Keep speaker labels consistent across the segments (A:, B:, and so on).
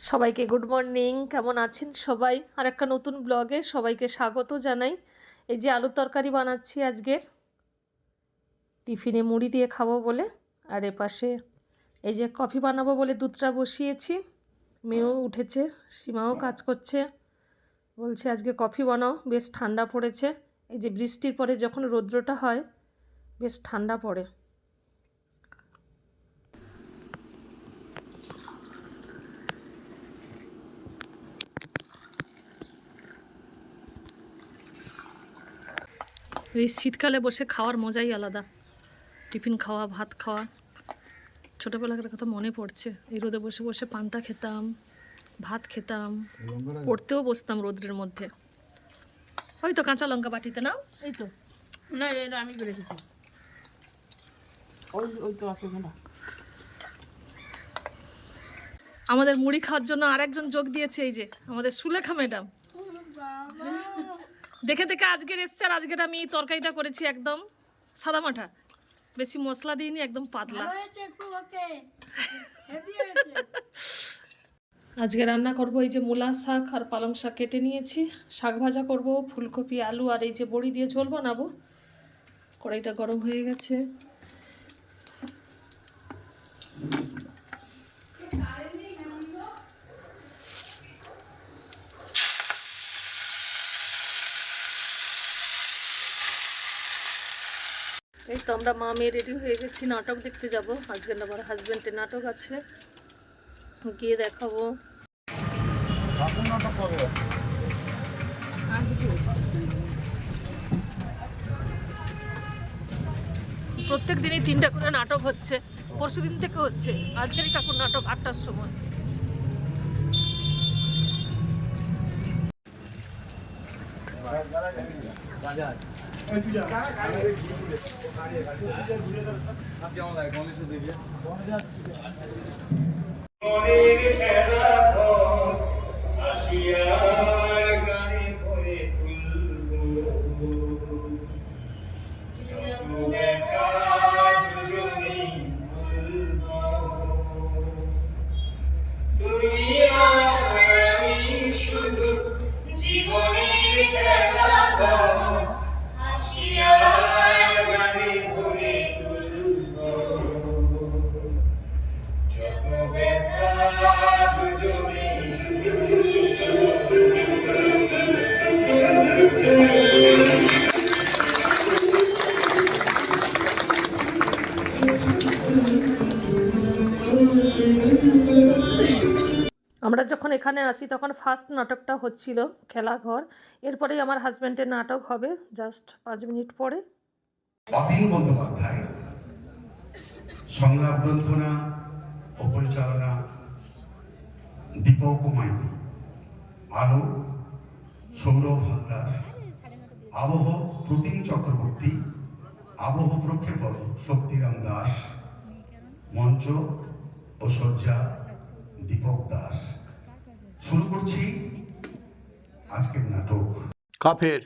A: সবাইকে good morning. কেমন আছেন সবাই? আর একটা নতুন ব্লগে সবাইকে স্বাগত জানাই। এই যে আলুর তরকারি বানাচ্ছি আজকের, টিফিনে মুড়ি দিয়ে খাবো বলে। আর এপাশে এই যে কফি বানাবো বলে দুধটা বসিয়েছি। মেয়েও উঠেছে, সীমাও কাজ করছে, বলছে আজকে কফি বানাও, বেশ ঠান্ডা পড়েছে। এই যে বৃষ্টির পরে যখন রৌদ্রটা হয় বেশ ঠান্ডা পড়ে। এই শীতকালে বসে খাওয়ার মজাই আলাদা। টিফিন খাওয়া, ভাত খাওয়া, ছোটোবেলাকার কথা মনে পড়ছে। এই রোদে বসে বসে পান্তা খেতাম, ভাত খেতাম, পড়তেও বসতাম রোদ্রের মধ্যে। ওই তো কাঁচা লঙ্কা বাটিতে নাও, এই তো।
B: না, এটা আমি করে রেখেছি। ওই তো আছে না।
A: আমাদের মুড়ি খাওয়ার জন্য আরেকজন যোগ দিয়েছে, এই যে আমাদের সুলেখা ম্যাডাম। দেখে দেখে আজকের এসছে। আর আজকের আমি এই তরকারিটা করেছি একদম সাদামাঠা, বেশি মশলা দিইনি, একদম পাতলা। আজকে রান্না করব এই যে মূলা শাক আর পালং শাক কেটে নিয়েছি, শাক ভাজা করব, ফুলকপি আলু আর এই যে বড়ি দিয়ে ঝোল বানাবো। কড়াইটা গরম হয়ে গেছে। এই তো আমরা মা মেয়ে রেডি হয়ে গেছি, নাটক দেখতে যাব। আজকের আমার হাজব্যান্ডের নাটক আছে, গিয়ে দেখাবো। প্রত্যেক দিনই 3টা করে নাটক হচ্ছে, পরশু দিন থেকে হচ্ছে। আজকেরই কাকুর নাটক 8টার সময়। আমরা যখন এখানে আসি তখন ফার্স্ট নাটকটা হচ্ছিল খেলাঘর। এরপরেই আমার হাজব্যান্ডের নাটক হবে জাস্ট 5 মিনিট পরে।
C: অতীন বন্দ্যোপাধ্যায় সংলাপ গ্রন্থনা ও পরিচালনা, দীপক মাইতি, আলো সৌরভ হালদার, আবহ প্রতিম চক্রবর্তী, আবহ প্রক্ষেপণ শক্তিরাম দাস, মঞ্চ ও সজ্জা দীপক দাস। শুরু করছি আজকের নাটক
D: কাফের।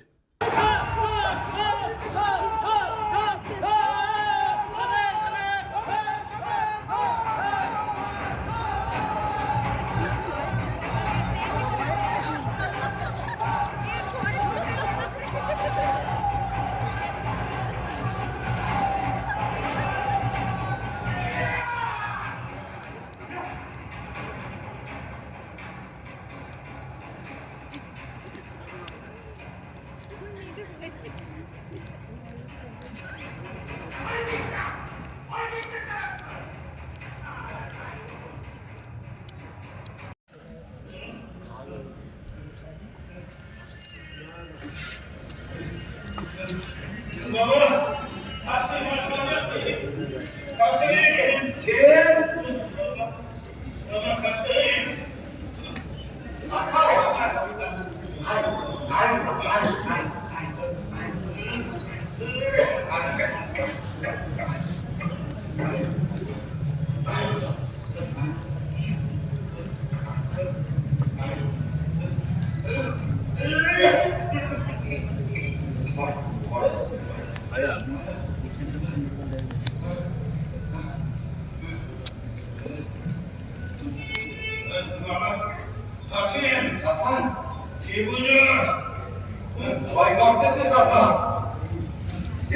C: আসেন হাসান কি বুঝো ভয় করতেছে চাচা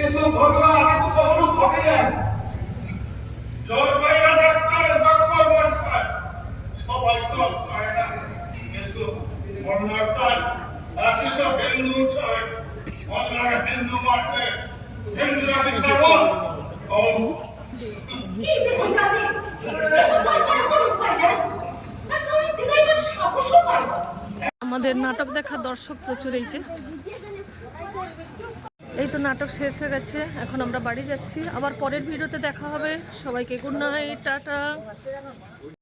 C: এসব ঘটনা আগে তো কখনো ঘটে নাই জোর বাইরা ডাক্তার ডক্টর মাস্টার সবাই তো পায় না এসো মন্নার আজকে তো হিন্দু চাই মন্নার হিন্দু মারতে হিন্দু আদি সব ও
A: আমাদের নাটক দেখার দর্শক প্রচুর এই যে এই তো নাটক শেষ হয়ে গেছে, এখন আমরা বাড়ি যাচ্ছি, আবার পরের ভিডিওতে দেখা হবে। সবাইকে গুড নাইট, টাটা।